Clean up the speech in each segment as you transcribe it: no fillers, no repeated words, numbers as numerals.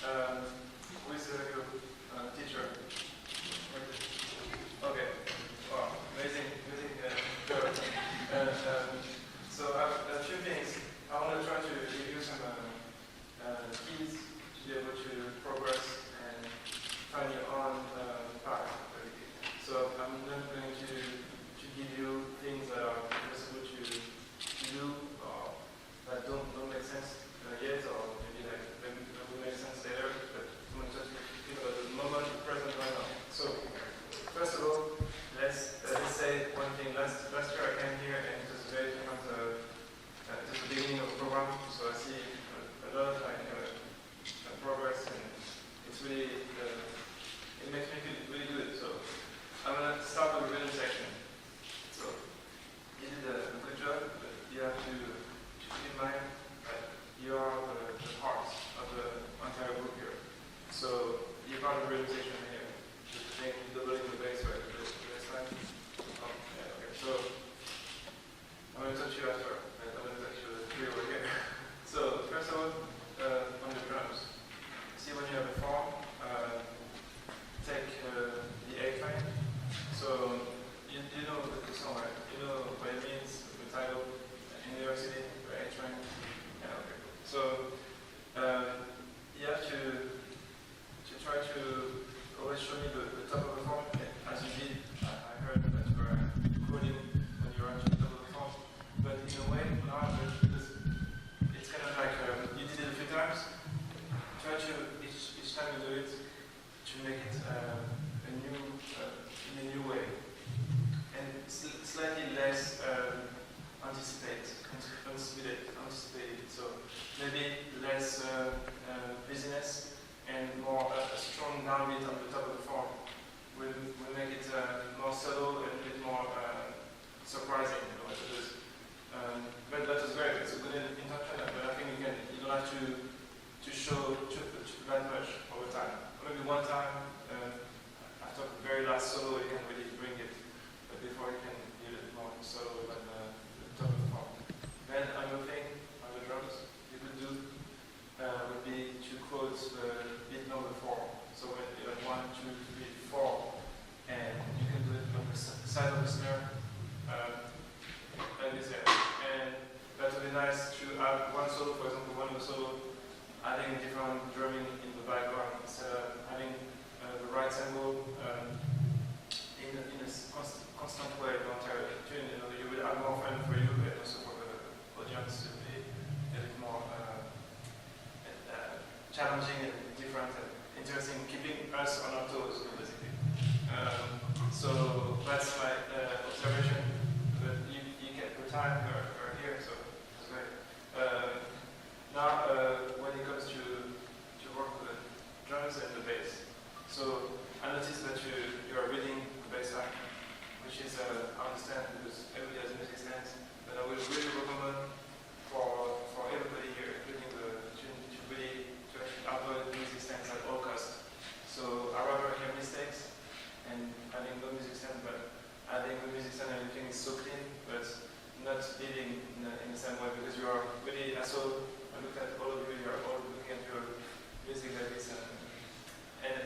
Who is your teacher? Okay. Wow, amazing job. So a few things. I want to try to give you some keys to be able to progress and find your own path. So I'm not going to give you things that are impossible to do or that don't make sense yet, or maybe like that will make sense later. But I'm going to just think about the moment present right now. So first of all, let's say one thing. Last year I came here and it was very different. It was the beginning of the program, so I see a lot of progress, and it's really it makes me feel really good. So I'm gonna start with the rhythm section. So you did a good job, but you have to keep in mind that you are the heart of the entire group here. So you're part of the rhythm section here. Just think doubling the bass, right? The bass line. Oh, yeah, okay. So I'm gonna touch you after. I'm gonna touch you three over here. So first of all, on the drums. See when you have a form, take the A file. So you know the song, right? You know what it means, the title, in New York City, the A train. Yeah, okay. So you have to try to always show me the top of the form, as you did. I heard that you were quoting when you were at the top of the form. But in a way, now because it's kind of like you did it a few times. Try to each time you do it to make it in a new way, and slightly less anticipated. So maybe less busyness and more a strong downbeat on the top of the form. We'll make it more subtle and a bit more surprising. But that was great. It's a good intention, but I think you don't have to show that much over time. Maybe one time, after the very last solo, you can really bring it. But before you can be a little more solo than the top of the form. Then another thing on the drums you could do would be to quote the beat number 4. So when you have 1, 2, 3, 4, and you can do it on the side of the snare, like this here. And that would be nice to have one solo, for example, one of the solo, adding different drumming in the background instead of having the right tempo in a constant way the entire tune. You will have more fun for you and also for the audience to be a bit more challenging and different and interesting, keeping us on our toes, basically. So that's my observation. But you get the time we're here, so that's great. Now, when it comes to work with the drums and the bass, so I noticed that you are reading the bass line, which is I understand because everybody has a music stance, but I would really recommend for everybody here, including the student, to actually avoid music stance at all costs. So I rather hear mistakes and having no music stand, but adding the music stand and everything is so clean, but not leading in the same way, because you are really, I looked at all of you, you are all looking at your music like this, and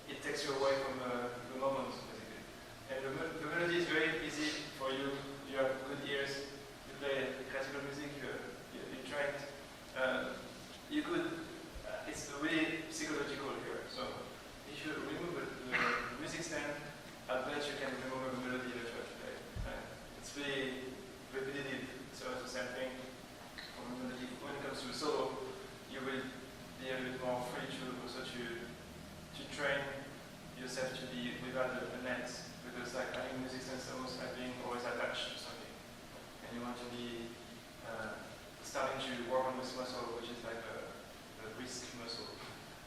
it takes you away from the moment, basically. And the melody is very easy for you. You have good ears. You play classical music. You trained. You could. It's really psychological here. So if you remove the music stand, I bet you can remember the melody that you have to play. It's really repetitive. So it's the same thing. When it comes to solo, you will be a bit more free to also to train yourself to be without a net, because like having music sense almost like being always attached to something, and you want to be starting to work on this muscle, which is like the risk muscle,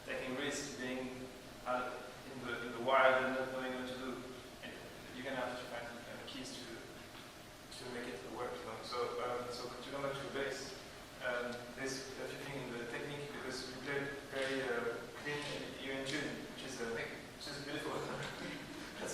taking risk, being in the wild and not knowing what to do. And you're gonna have to find keys to make it work. So to go back to the bass. There's a few things in the technique, because we played very clean, you're in tune, which is beautiful. That's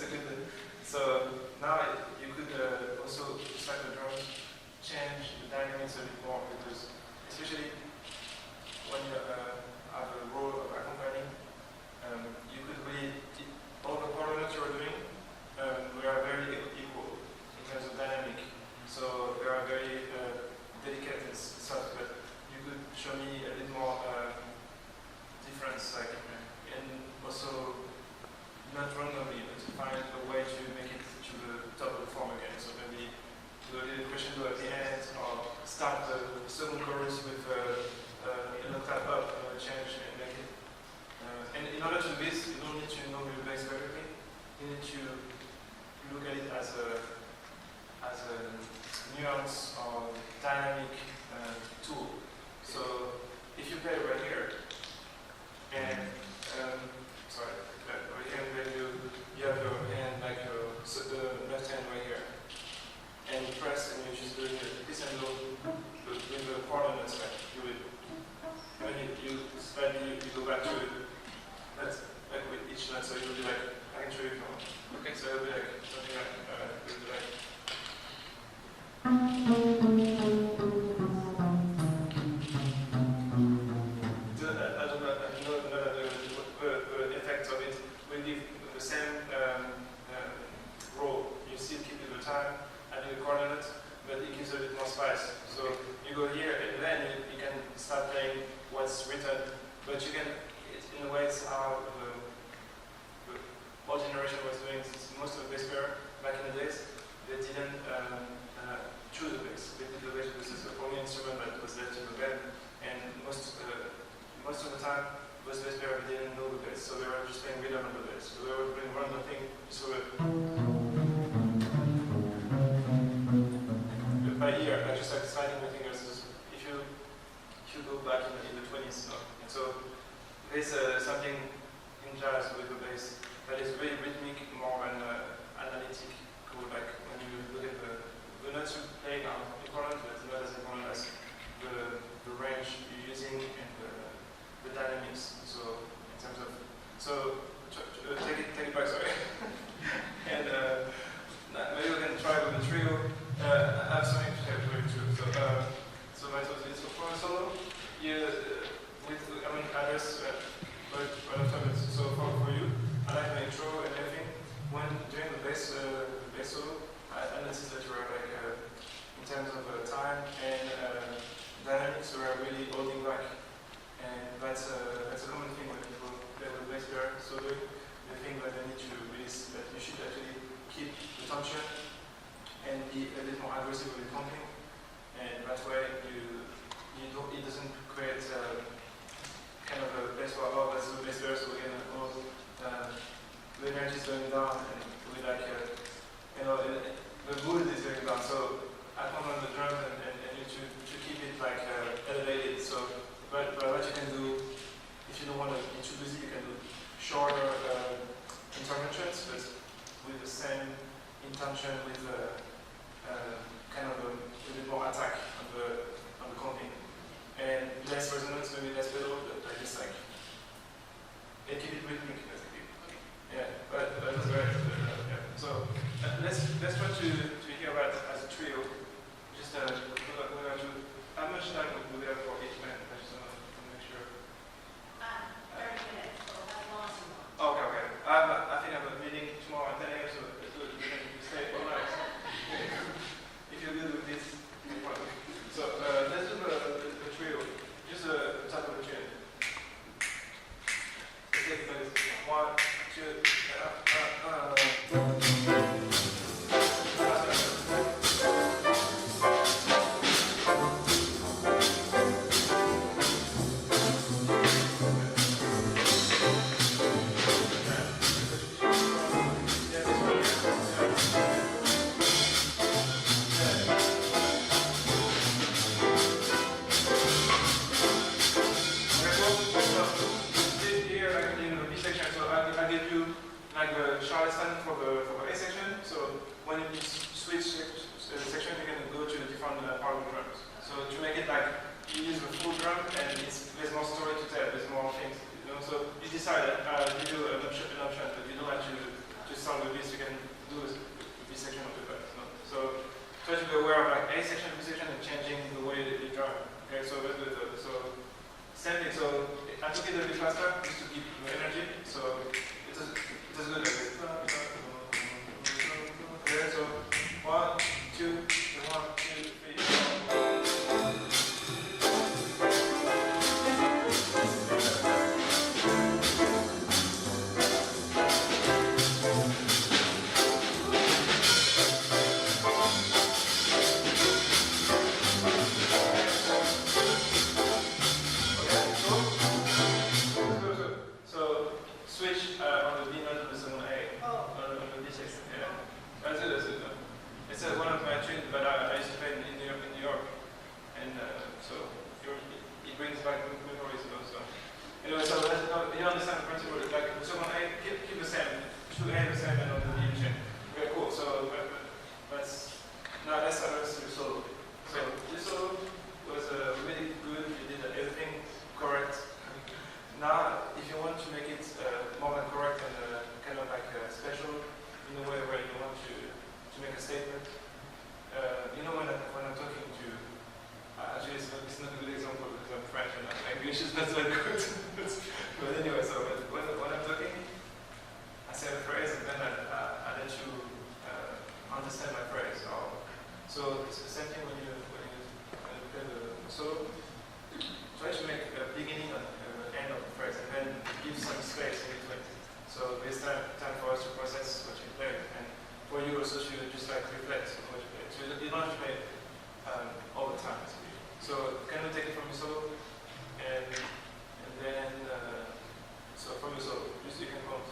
in order to do this, you don't need to know your bass perfectly. You need to look at it as a nuance or dynamic tool. So if you play right here, and sorry, right here when you have your hand like your left hand right here, and you press and you just do this and low with the quarter notes, like you would. When you slightly you go back to that's like with each note, so it will be like I can show you if you want. Okay, so it'll be like something like it will be like. The effect of it will give the same role. You still keep the time and the coordinate, but it gives a bit more spice. So you go here and then you can start playing what's written, but you can, in a way, it's how the old generation was doing. Most of the bass player back in the days, they didn't choose the bass. They did the bass because it's the only instrument that was left in the band, and most of the time, those bass players didn't know the bass, so they were just playing rhythm on the bass. So they were playing random thing, so by ear, I just like sliding my fingers. If you go back in the 20s, and so there's something in jazz with the bass that is very rhythmic, more than analytic. Like when you look at the notes you play are important, but not as important as the range you're using and the dynamics. So in terms of take it back, sorry. And maybe we can try with the trio. I have something to tell you too. So my thought is for a solo, address right after it. So for you, I like the intro and everything. When doing the bass solo, I noticed that you are like in terms of time and dynamics, you are really holding back, and that's a common thing when people play with bass player solo. They think that they need to release, that you should actually keep the tension and be a bit more aggressive with the pumping, and that way it doesn't create kind of a place where that's the bass player, so again the energy is going down, and we like the mood is going down. So I come on the drums and you to keep it like elevated. So but what you can do, if you don't want to introduce it, you can do shorter interventions, but with the same intention, with kind of a bit more attack on the comping, and less resonance, maybe less pedal, but like just like and keep it rhythmic basically. Yeah, but that's very yeah. So let's try to hear about as a trio. Just we're going to how much time do we have for each man? I just want to make sure. 30 minutes. So that's long. Okay. I think I have a meeting tomorrow at 10 a.m. So it's good. We can stay all night. If you're good with this, so let's do the trio. Just the top of the tune. Let's take it like this. 1, 2, for the A section. So when you switch section, you can go to a different part of the drums. So to make it like you use the full drum, and there's more story to tell, there's more things. So you decide that you do an option, but you don't have to start with this. You can do this section of the drum. So try to be aware of like A section, B section, and changing the way that you drum. Okay, so same thing. So I took it a bit faster just to keep the energy. So it does good like this. Okay, so 1, 2, 1, 2, 3, 4. So It's one of my tunes, but I used to play in New York, and so it brings back memories also. Anyway, so you understand the principle. Like, so when I keep the same, 2 A the same, and on the D chain. Okay, cool. So let's start with the solo. So this solo was really good. You did everything correct. Now, if you want to make it more than correct and kind of like special in a way where you want to make a statement, you know when I'm talking to, actually it's not a good example because I'm French and my English is not that good. But anyway, so when I'm talking, I say a phrase and then I let you understand my phrase. So it's the same thing when you play the solo. Try to make a beginning and end of the phrase and then give some space in between. So there's time for us to process what you play and for you also to just like reflect on what you play. So you don't have to play all the time. So can we take it from the solo and then so from the solo, just you can count.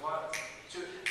1, 2, 3.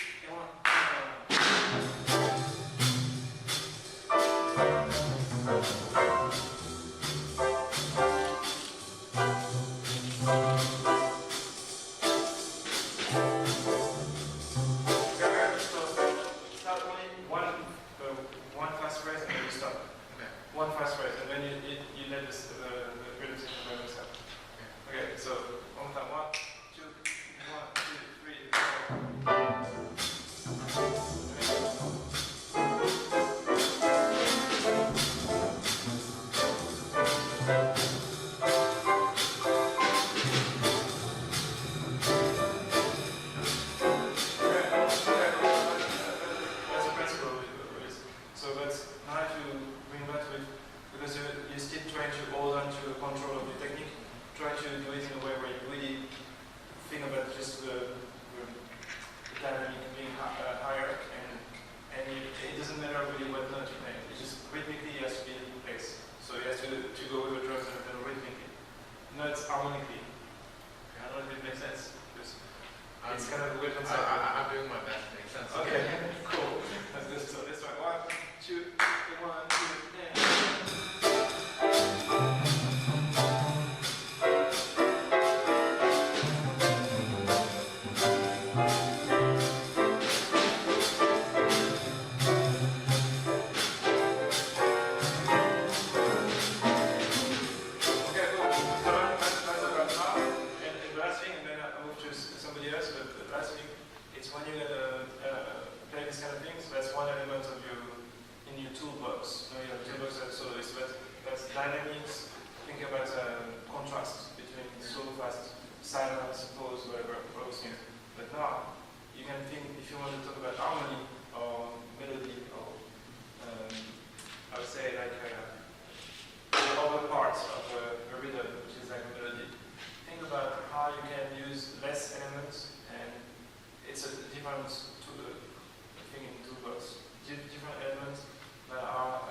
Different elements that are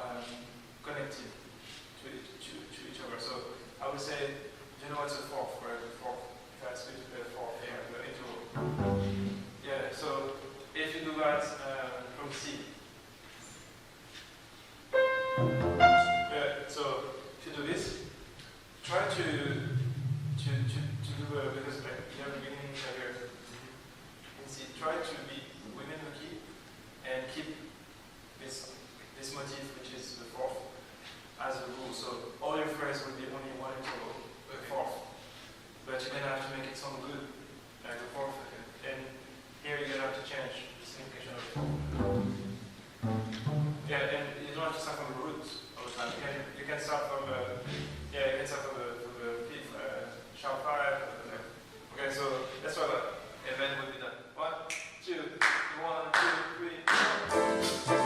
connected to that from C. So if you do this, try to do because like you have the beginning here. You can see, try to be within the key and keep this motif, which is the fourth, as a rule. So all your phrases will be only one interval, the fourth. But you're gonna have to make it sound good, like the fourth. And here you're gonna have to change the signification of it. Yeah, and you don't have to start from the roots all the time. You can start from the fifth, sharp five. Okay, so that's what and then we'll be done. 1, 2, 1, 2, 3, 4.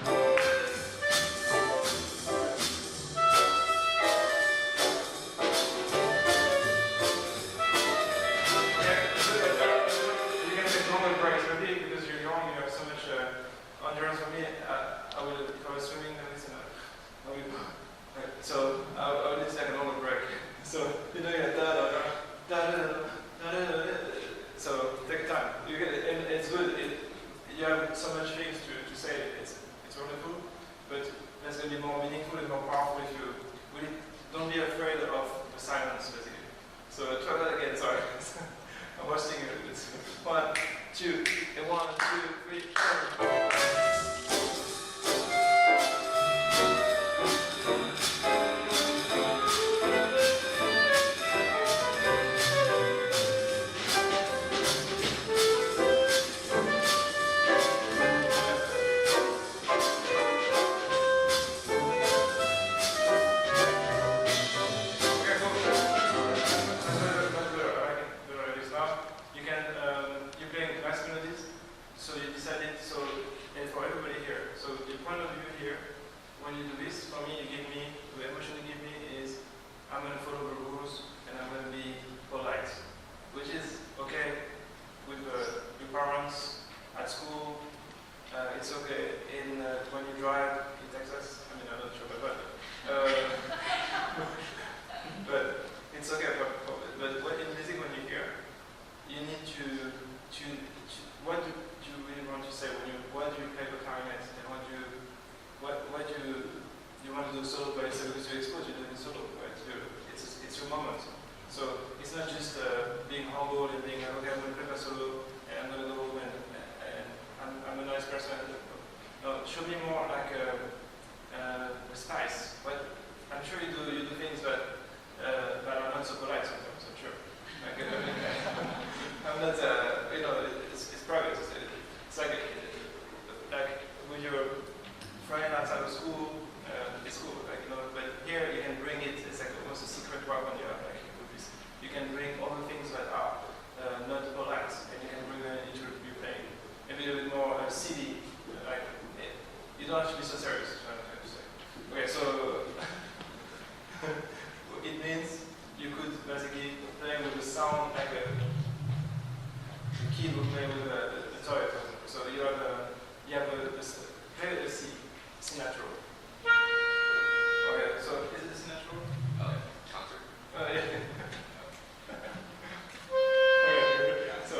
Thank you. going to be more meaningful and more powerful if you really don't be afraid of the silence, basically. So try that again, sorry. I'm wasting it. It's 1, 2, and 1, 2, 3, 4. When you drive in Texas, I mean, I'm not sure about that, but it's okay. But what in music, when you hear, you need to what do you really want to say when you what do you play the clarinet and what do you want to do solo, but it's because you're exposed, you're doing solo, right? It's your moment. So it's not just being humble and being okay, I'm going to play my solo and I'm going to go home and I'm a nice person. No, it should be more like a spice. But I'm sure you do things that are not so polite sometimes. I'm sure. Like, I'm not. It's private. It's like with your friend outside of school. It's cool. But here you can bring it. It's like almost a secret weapon. You can bring all the things that are not polite, and you can bring them into your playing. Maybe a little bit more silly. You don't have to be so serious, I'm trying to say. Okay, so it means you could basically play with the sound like a kid would play with a toy, for example. So you have play a C natural. Okay, so is it a C natural? Oh, yeah. Concert. Yeah. Okay, so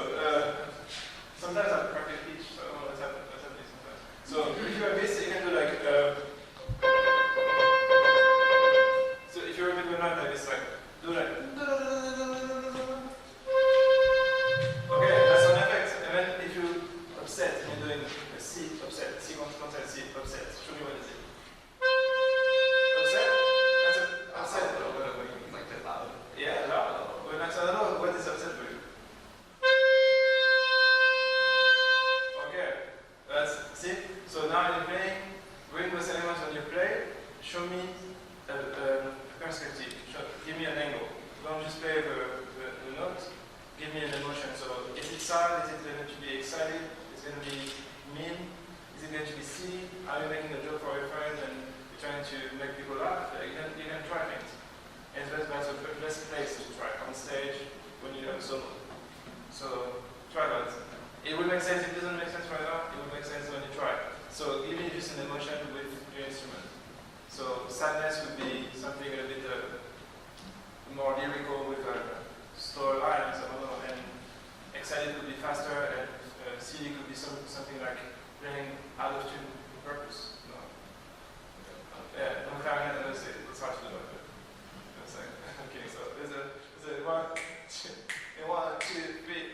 sometimes I practice pitch, so I don't know what's happening sometimes. So if you have this, you can do like so if you're a bit like this, like do like okay, that's an effect. And then if you upset, you're doing a C upset, C concert, C upset. Show me what is it. Upset? That's an upset. Like that loud. Yeah, loud. Well, I don't know what is upset for you. Okay, see. So now you're playing. Bring those elements when you play. Show me a perspective. Give me an angle. Don't just play the note. Give me an emotion. So is it sad? Is it going to be excited? Is it going to be mean? Is it going to be silly? Are you making a joke for your friends and you're trying to make people laugh? You can try things. And that's the best place to try on stage when you have a solo. So try that. It will make sense. If it doesn't make sense right now, it will make sense when you try. So give me just an emotion with your instrument. So sadness would be something a bit more lyrical with slower lines, and excited could be faster, and silly could be something like playing out of tune on purpose. No. Yeah, on clarinet, I say it's hard to do that. Okay, so there's a 1, 2, 3.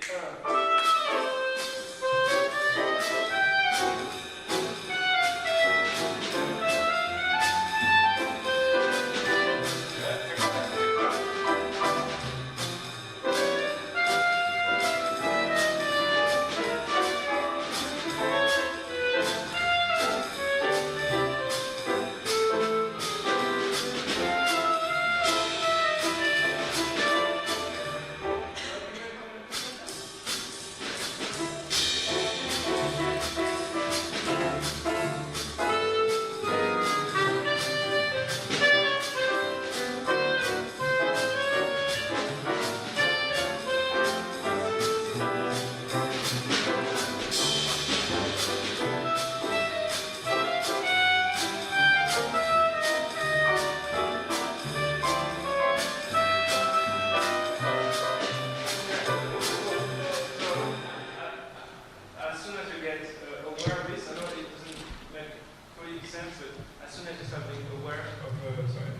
as soon as you start being aware of, sorry,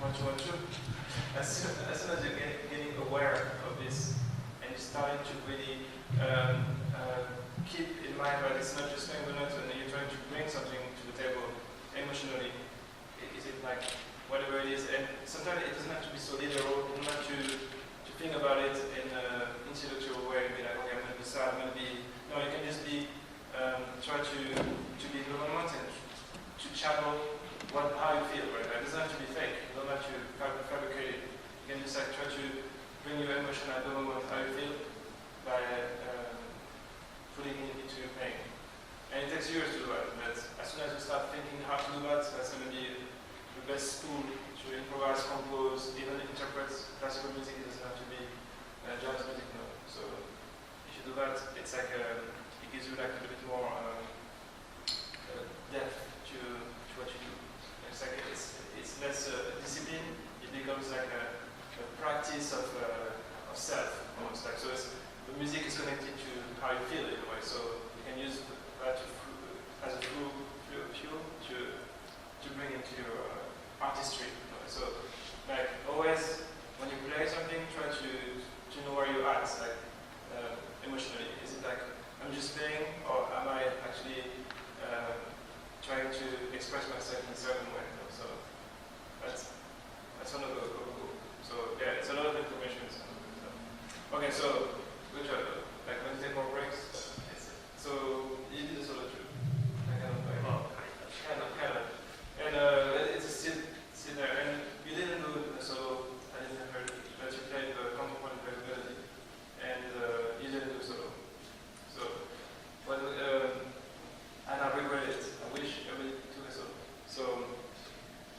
1, 2, 1, 2, as soon as you're getting aware of this, and you're starting to really keep in mind that it's not just playing the notes, and you're trying to bring something to the table emotionally. Is it like whatever it is? And sometimes it doesn't have to be so literal. You don't have to think about it in an intellectual way. Be like, okay, I'm going to be sad. I'm going to be. No, you can just be try to be in the moment and to channel how you feel. Right? It doesn't have to be fake. You don't have to fabricate it. You can just like try to bring your emotion at the moment, how you feel, by putting it into your playing. And it takes years to do that, but as soon as you start thinking how to do that, that's going to be the best tool to improvise, compose, even interpret classical music. It doesn't have to be jazz music, no. So if you do that, it's like it gives you like a little bit more depth to what you do. It's like it's less discipline. It becomes like a practice of self, almost like so. The music is connected to how you feel in a way. So you can use that as a fuel to bring into your artistry. So, like always, when you play something, try to know where you're at, like emotionally. Is it like I'm just playing, or am I actually trying to express myself in a certain way? So that's another goal. So yeah, it's a lot of information. Okay, so good job. Like when you take more breaks. So you did a solo too. Kind of. And it's still there. And you didn't do it solo. I didn't hear it, but you played the counterpoint melody, and you didn't do solo. So when and I regret it. I wish I really took a solo. So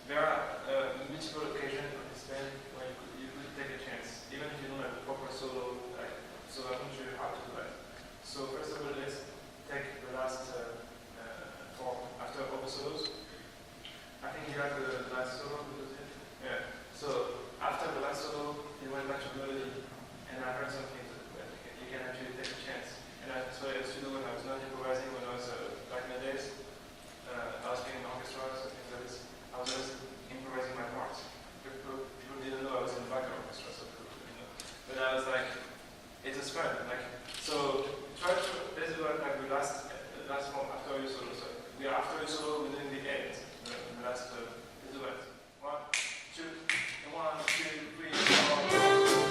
there are multiple occasions on this band where you could take a chance, even if you don't have a proper solo. So I'm not sure how to do that. So first of all, let's take the last form after all the solos. I think you have the last solo. Yeah. So after the last solo, you went back to melody, and I heard something that you can actually take a chance. And that's what I used to do when I was not improvising. When I was back in the days, I was playing in orchestras and things like this. I was always improvising my parts. People didn't know I was in the back orchestra, so people didn't know. But I was like, it was fun. Like, so try to let's do like the last form after your solo. So we are after your solo, we're doing the end. The last let's do it. 1, 2, and 1, 2, 3, 4.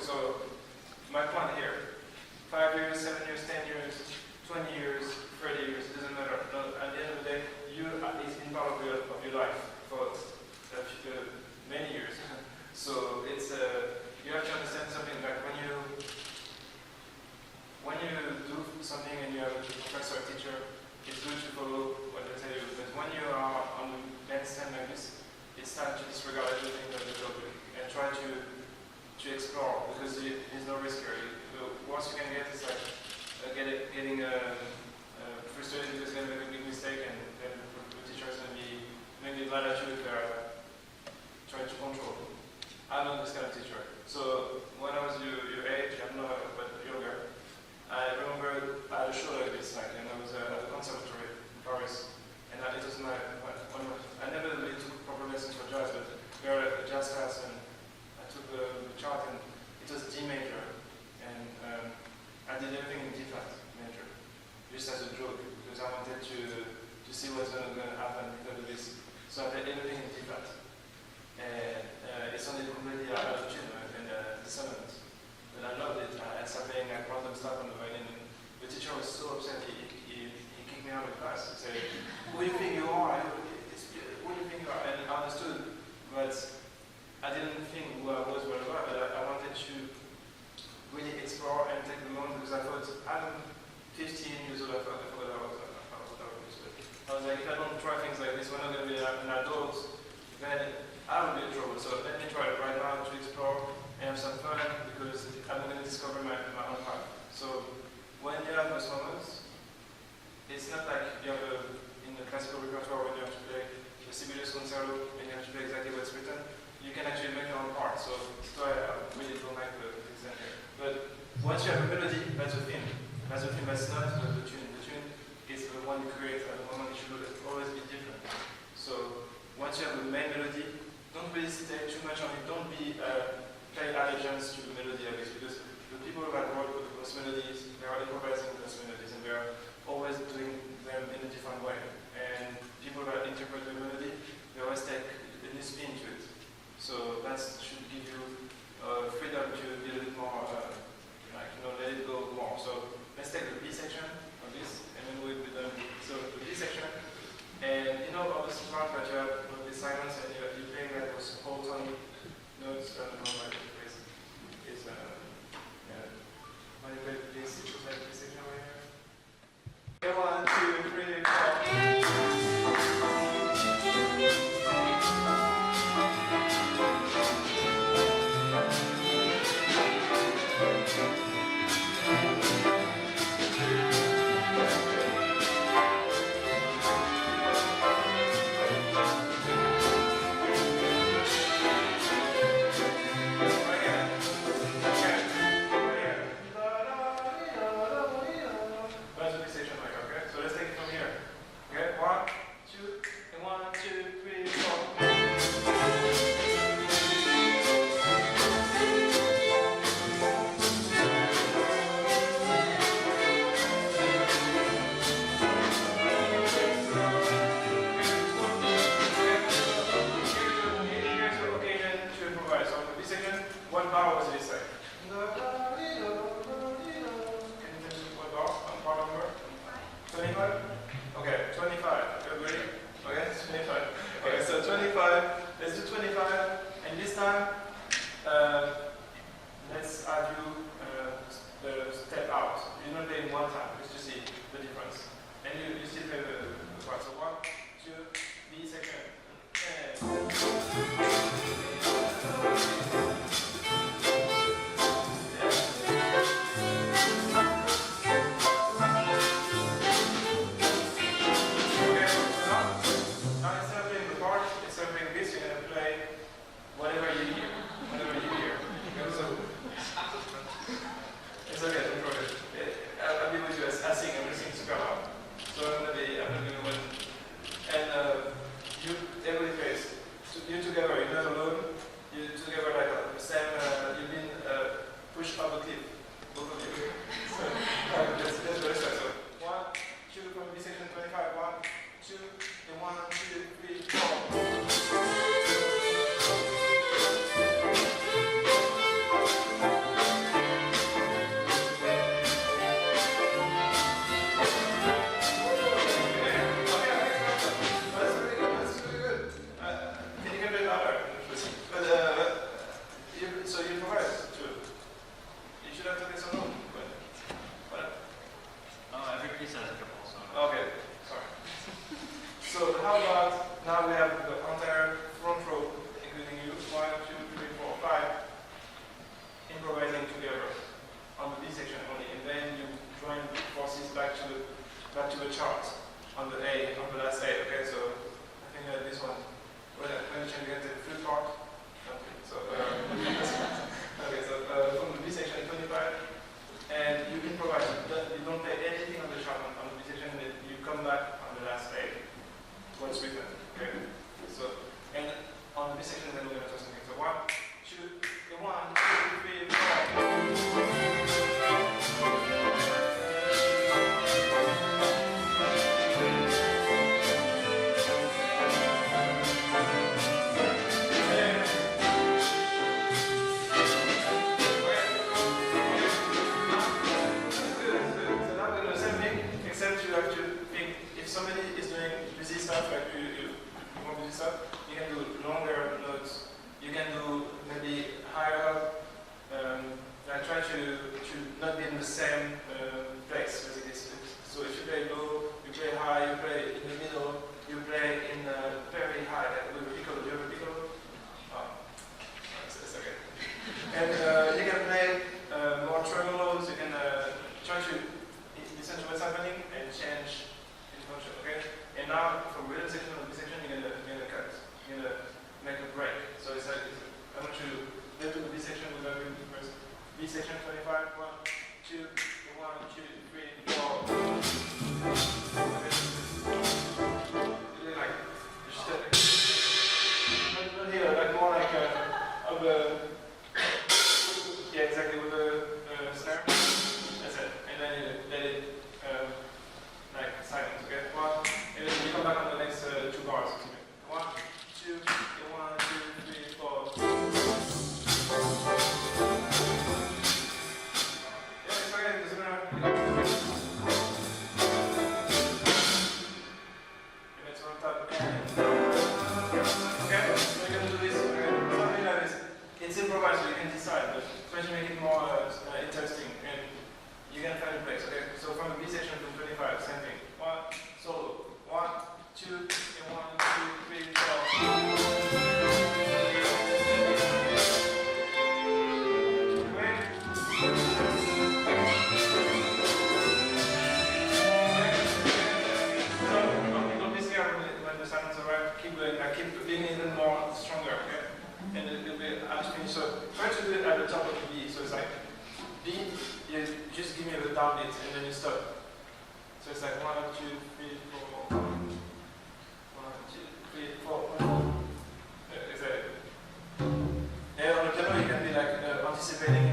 So my plan here, 5 years, 7 years, 10 years, 20 years, 30 years, it doesn't matter. No, at the end of the day, it's been part of your life for many years. So it's you have to understand something like when you do something and you have a professor or teacher, it's good to follow what they tell you. But when you are on the bandstand like this, it's time to disregard everything that they told you and try to explore, because there's no risk here. The worst you can get is like getting frustrated because you're going to make a big mistake, and then the teacher is going to be maybe mad at you if they're trying to control. I'm not this kind of teacher. So when I was your age, I'm not but younger, I remember I had a show like this, and I was at the conservatory in Paris, and it was I never really took proper lessons for jazz, but we were at a jazz class, and I took the chart, and it was D major, and I did everything in D flat major, just as a joke, because I wanted to see what's going to happen because of this. So I did everything in D flat, and it sounded completely out of tune and dissonant. But I loved it. I started playing like random stuff on the violin, and the teacher was so upset. He kicked me out of class. He said, "Who do you think you are? Who do you think you are?" And I understood, but I didn't think who I was, where I was. But I wanted to really explore and take the moment, because I thought I'm 15 years old. I thought I was. I was like, if I don't try things like this, when I'm going to be an adult, then I will be in trouble. So let me try it right now to explore and have some fun, because I'm going to discover my own path. So when you have those moments, it's not like you have in the classical repertoire when you have to play the Sibelius concerto and you have to play exactly what's written. You can actually make your own part. So that's why I really don't like the exam here. But once you have a melody, that's a theme. That's a theme. That's not the tune. The tune is the one you create at the moment. It should always be different. So once you have a main melody, don't really stay too much on it. Don't be play allegiance to the melody of it, because the people that work with those melodies, they are improvising those melodies, and they are always doing them in a different way. And people that interpret the melody, they always take a new spin to it. So that should give you freedom to be a little bit more, let it go more. So let's take the B section of this, and then we'll be done. So the B section, and all this part that you have with the silence, and you're playing like those whole tone notes, I don't know, like this. improvise too. You should have taken some notes, but whatever. Oh, every piece has a couple, so. Okay, sorry. So how about now we have the entire front row, including you, 1, 2, 3, 4, 5, improvising together on the B section only, and then you join forces back to the chart on the A, on the last A. Okay, so I think this one. When you can get the flute part. Okay, so okay, so from the B section 25, and you improvise. You don't play anything on the chart on the B section, and then you come back on the last A. What's written. Okay, so and on the B section, then we're gonna do something. So 1, 2, 1, 2, 3, 4. Somebody is doing busy stuff, like you want busy stuff, you can do longer notes. You can do maybe higher up. I try to not be in the same place, basically. So if you play low, you play high, you play in the middle, you play in very high, like with a piccolo. Do you have a piccolo? Oh, it's okay. And you can play more tremolos. You can try to listen to what's happening and change. Okay? And now from rhythm section or B section, you're gonna cut. You're gonna make a break. So it's like I want you to go to the B section without doing the first. B section 25, 1, 2, 1, 2, 3, 4. Like just not here, like more like of a yeah, exactly with a snare. That's it. And then you let it like silence, okay? 1, and then you come back on the next 2 bars. 1, 2, 1, 2, 3, 4. Yeah, it's okay. It's gonna. And it's on top. Okay, so we're gonna do this. Okay, something like this. It's improvised, so you can decide, but try to make it more interesting. And you can find a place, okay? So from the B section to 25, same thing. 1, solo. 1, 2, and 1, 2, 3, 4. Don't be scared when the silence arrives. Keep going. Keep being even more stronger, okay? And it will be hard to finish. So try to do it at the top of the B. So it's like B, you just give me the down beat and then you stop. So it's like 1, 2, 3, 4. 1, 2, 3, 4. Exactly. And on the piano you can be like anticipating.